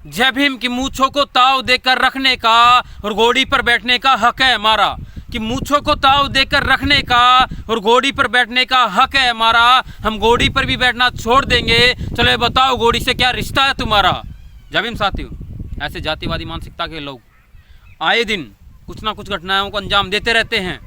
जय भीम की मूंछों को ताव देकर रखने का और घोड़ी पर बैठने का हक है हमारा। कि मूंछों को ताव देकर रखने का और घोड़ी पर बैठने का हक है हमारा। हम घोड़ी पर भी बैठना छोड़ देंगे। चलो ये बताओ घोड़ी से क्या रिश्ता है तुम्हारा। जय भीम साथियों, ऐसे जातिवादी मानसिकता के लोग आए दिन कुछ ना कुछ घटनाओं को अंजाम देते रहते हैं।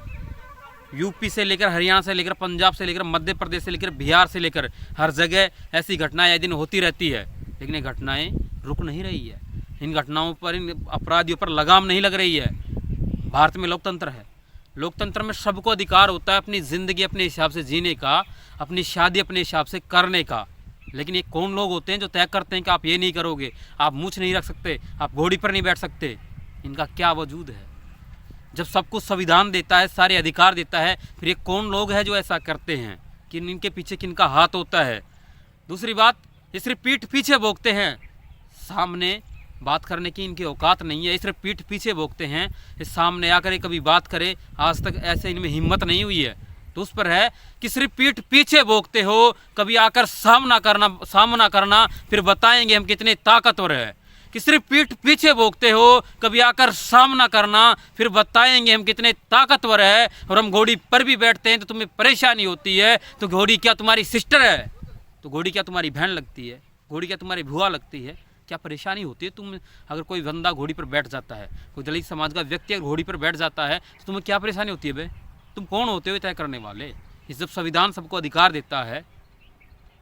यूपी से लेकर हरियाणा से लेकर पंजाब से लेकर मध्य प्रदेश से लेकर बिहार से लेकर हर जगह ऐसी घटनाएं आए दिन होती रहती है। लेकिन ये घटनाएं रुक नहीं रही है। इन घटनाओं पर, इन अपराधियों पर लगाम नहीं लग रही है। भारत में लोकतंत्र है। लोकतंत्र में सबको अधिकार होता है अपनी ज़िंदगी अपने हिसाब से जीने का, अपनी शादी अपने हिसाब से करने का। लेकिन ये कौन लोग होते हैं जो तय करते हैं कि आप ये नहीं करोगे, आप मूंछ नहीं रख सकते, आप घोड़ी पर नहीं बैठ सकते। इनका क्या वजूद है? जब सब कुछ संविधान देता है, सारे अधिकार देता है, फिर ये कौन लोग हैं जो ऐसा करते हैं? कि इनके पीछे किनका हाथ होता है? दूसरी बात, ये सिर्फ पीठ पीछे भोंकते हैं, सामने बात करने की इनकी औकात नहीं है। ये सिर्फ पीठ पीछे भोंकते हैं, ये सामने आकर कभी बात करे आज तक ऐसे इनमें हिम्मत नहीं हुई है। तो उस पर है कि सिर्फ पीठ पीछे भोंकते हो, कभी आकर सामना करना फिर बताएंगे हम कितने ताकतवर है। कि सिर्फ पीठ पीछे भोंकते हो, कभी आकर सामना करना फिर बताएंगे हम कितने ताकतवर है। और हम घोड़ी पर भी बैठते हैं तो तुम्हें परेशानी होती है। तो घोड़ी क्या तुम्हारी सिस्टर है? तो घोड़ी क्या तुम्हारी बहन लगती है? घोड़ी क्या तुम्हारी भुआ लगती है? क्या परेशानी होती है तुम अगर कोई बंदा घोड़ी पर बैठ जाता है, कोई दलित समाज का व्यक्ति अगर घोड़ी पर बैठ जाता है तो तुम्हें क्या परेशानी होती है? बे तुम कौन होते हो तय करने वाले? इस जब संविधान सबको अधिकार देता है।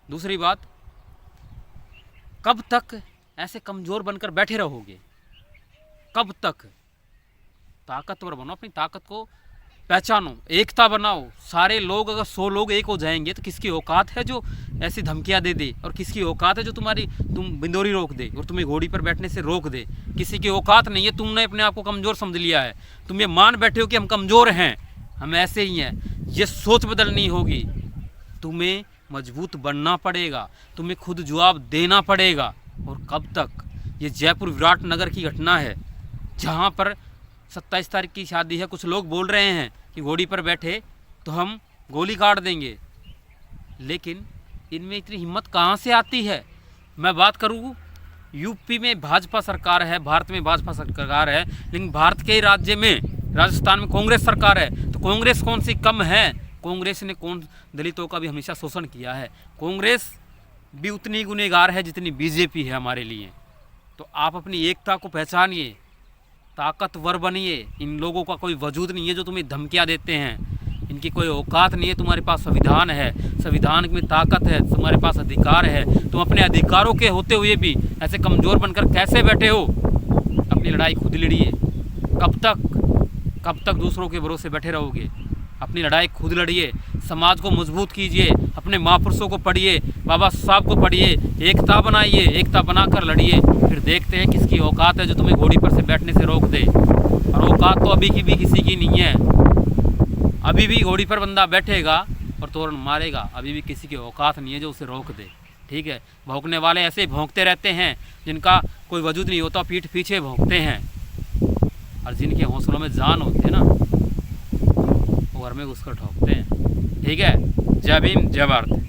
दूसरी बात, कब तक ऐसे कमज़ोर बनकर बैठे रहोगे? कब तक? ताकतवर बनो, अपनी ताकत को पहचानो, एकता बनाओ। सारे लोग अगर 100 लोग एक हो जाएंगे तो किसकी औकात है जो ऐसी धमकियां दे दे? और किसकी औकात है जो तुम बिंदोरी रोक दे और तुम्हें घोड़ी पर बैठने से रोक दे? किसी की औकात नहीं है। तुमने अपने आप को कमज़ोर समझ लिया है। तुम ये मान बैठे हो कि हम कमज़ोर हैं, हम ऐसे ही हैं। ये सोच बदलनी होगी। तुम्हें मजबूत बनना पड़ेगा, तुम्हें खुद जवाब देना पड़ेगा। और कब तक? ये जयपुर विराटनगर की घटना है जहाँ पर 27 तारीख की शादी है। कुछ लोग बोल रहे हैं कि घोड़ी पर बैठे तो हम गोली काट देंगे। लेकिन इनमें इतनी हिम्मत कहाँ से आती है? मैं बात करूँ, यूपी में भाजपा सरकार है, भारत में भाजपा सरकार है, लेकिन भारत के राज्य में राजस्थान में कांग्रेस सरकार है। तो कांग्रेस कौन सी कम है? कांग्रेस ने कौन दलितों का भी हमेशा शोषण किया है। कांग्रेस भी उतनी गुनहगार है जितनी बीजेपी है हमारे लिए। तो आप अपनी एकता को पहचानिए, ताकतवर बनिए। इन लोगों का कोई वजूद नहीं है जो तुम्हें धमकियां देते हैं। इनकी कोई औकात नहीं है। तुम्हारे पास संविधान है, संविधान में ताकत है, तुम्हारे पास अधिकार है। तुम अपने अधिकारों के होते हुए भी ऐसे कमज़ोर बनकर कैसे बैठे हो? अपनी लड़ाई खुद लड़िए। कब तक दूसरों के भरोसे बैठे रहोगे? अपनी लड़ाई खुद लड़िए, समाज को मजबूत कीजिए, अपने महापुरुषों को पढ़िए, बाबा साहब को पढ़िए, एकता बनाइए, एकता बनाकर लड़िए। फिर देखते हैं किसकी औकात है जो तुम्हें घोड़ी पर से बैठने से रोक दे। और औकात तो अभी की भी किसी की नहीं है। अभी भी घोड़ी पर बंदा बैठेगा और तोरन मारेगा, अभी भी किसी की औकात नहीं है जो उसे रोक दे। ठीक है, भौंकने वाले ऐसे भौंकते रहते हैं जिनका कोई वजूद नहीं होता, पीठ पीछे भौंकते हैं। और जिनके हौसलों में जान होती है ना, वो घर में घुसकर ठोकते हैं। ठीक है, जय भीम, जय भारत।